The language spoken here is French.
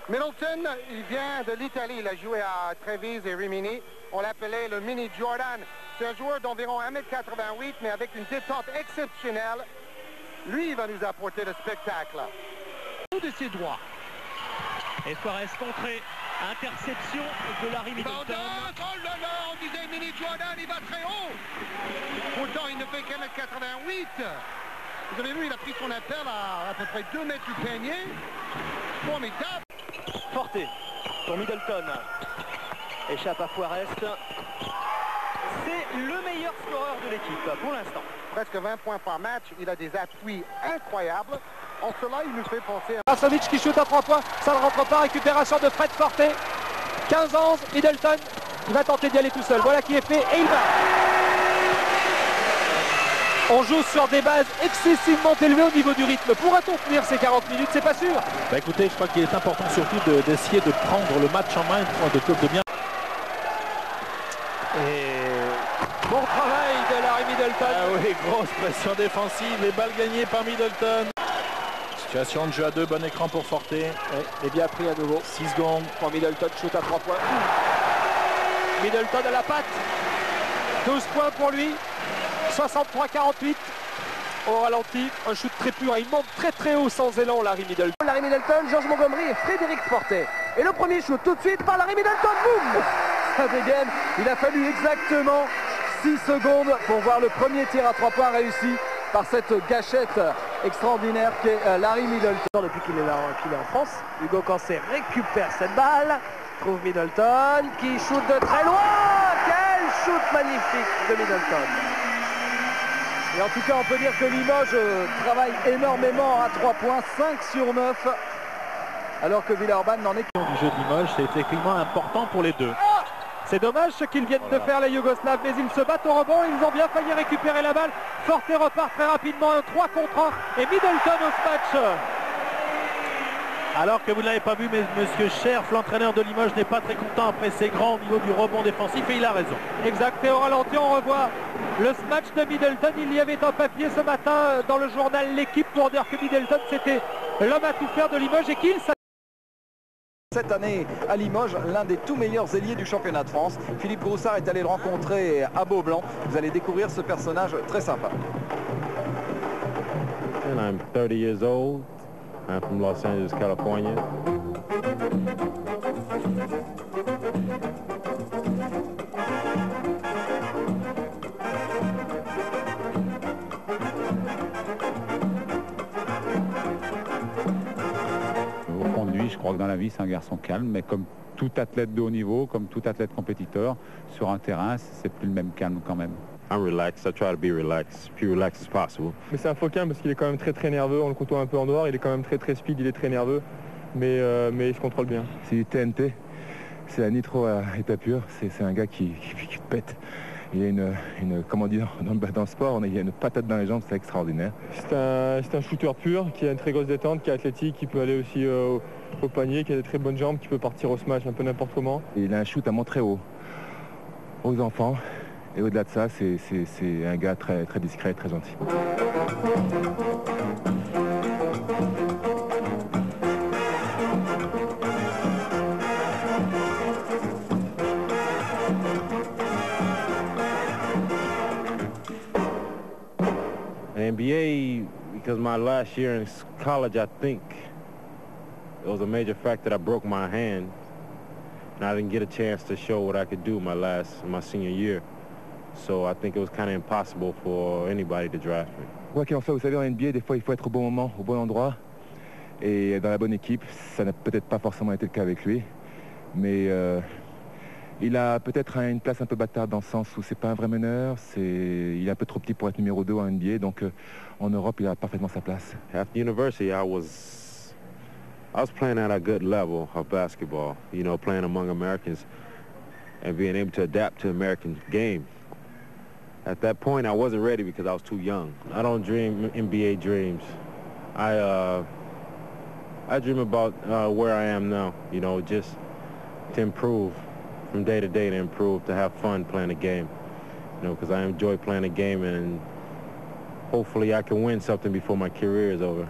Middleton, il vient de l'Italie, il a joué à Treviso et Rimini. On l'appelait le mini Jordan. C'est un joueur d'environ 1m88, mais avec une détente exceptionnelle. Lui, il va nous apporter le spectacle. De ses droits. Et Suarez contré. Interception de Larry Middleton. Oh là là, on disait mini Jordan, il va très haut. Pourtant, il ne fait qu'1m88. Vous avez vu, il a pris son appel à peu près 2 mètres du panier. Formidable. Forte pour Middleton. Échappe à Forrest. C'est le meilleur scoreur de l'équipe pour l'instant. Presque 20 points par match. Il a des appuis incroyables. En cela, il nous fait penser à... Vasovic qui shoot à 3 points. Ça ne rentre pas. Récupération de Fred Forte. 15-11. Middleton. Il va tenter d'y aller tout seul. Voilà qui est fait. Et il va. On joue sur des bases excessivement élevées au niveau du rythme. Pourra-t-on tenir ces 40 minutes? C'est pas sûr. Bah écoutez, je crois qu'il est important surtout d'essayer de prendre le match en main, de bien. Et bon travail de Larry Middleton. Ah oui, grosse pression défensive et balle gagnée par Middleton. Situation de jeu à 2, bon écran pour Forte. Et bien pris à nouveau. 6 secondes pour Middleton, shoot à 3 points. Middleton à la patte. 12 points pour lui. 63-48 au ralenti, un shoot très pur, il monte très haut sans élan Larry Middleton. Larry Middleton, George Montgomery et Frédéric Forte. Et le premier shoot tout de suite par Larry Middleton, boum. Ça dégaine, il a fallu exactement 6 secondes pour voir le premier tir à 3 points réussi par cette gâchette extraordinaire qu'est Larry Middleton. Depuis qu'il est là, qu'il est en France, Hugo Cancé récupère cette balle, trouve Middleton qui shoot de très loin. Quel shoot magnifique de Middleton. Et en tout cas, on peut dire que Limoges travaille énormément à 3 points, 5 sur 9, alors que Villeurbanne n'en est que... Du jeu de Limoges, c'est effectivement important pour les deux. C'est dommage ce qu'ils viennent de faire les Yougoslaves, mais ils se battent au rebond, ils ont bien failli récupérer la balle. Forte repart très rapidement, un 3 contre 1, et Middleton au match. Alors que vous ne l'avez pas vu, mais monsieur Scherf, l'entraîneur de Limoges, n'est pas très content après ses grands au niveau du rebond défensif, et il a raison. Exact, et au ralenti, on revoit le match de Middleton. Il y avait un papier ce matin dans le journal L'équipe pour dire que Middleton, c'était l'homme à tout faire de Limoges et qu'il... Cette année à Limoges, l'un des tout meilleurs ailiers du championnat de France. Philippe Groussard est allé le rencontrer à Beaublanc. Vous allez découvrir ce personnage très sympa. And I'm 30 years old. I'm from Los Angeles, California. Au fond de lui, je crois que dans la vie, c'est un garçon calme, mais comme tout athlète de haut niveau, comme tout athlète compétiteur, sur un terrain, c'est plus le même calme quand même. I'm relaxed. I try to be relaxed as possible. Mais c'est un faux calme parce qu'il est quand même très nerveux. On le côtoie un peu en dehors. Il est quand même très speed. Il est très nerveux. Mais il se contrôle bien. C'est du TNT, c'est la nitro à état pur. C'est un gars qui pète. Il a une comment dire, dans le sport, il a une patate dans les jambes, c'est extraordinaire. C'est un shooter pur qui a une très grosse détente, qui est athlétique, qui peut aller aussi au panier, qui a des très bonnes jambes, qui peut partir au smash un peu n'importe comment. Il a un shoot à montrer haut aux enfants. Et au-delà de ça, c'est un gars très discret, très gentil. The NBA, because my last year in college, I think it was a major fact that I broke my hand, and I didn't get a chance to show what I could do my senior year. So I think it was kind of impossible for anybody to draft me. Quoi qu'il en soit, vous savez, en NBA, des fois, il faut être au bon moment, au bon endroit et dans la bonne équipe. Ça n'a peut-être pas forcément été le cas avec lui, mais il a peut-être une place un peu bâtarde dans le sens où c'est pas un vrai meneur, il est un peu trop petit pour être numéro 2 en NBA, donc en Europe, il a parfaitement sa place. After university, I was playing at a good level of basketball, you know, playing among Americans and being able to adapt to American game. At that point, I wasn't ready because I was too young. I don't dream NBA dreams. I dream about where I am now, you know, just to improve from day to day, to improve, to have fun playing the game, you know, because I enjoy playing the game, and hopefully I can win something before my career is over.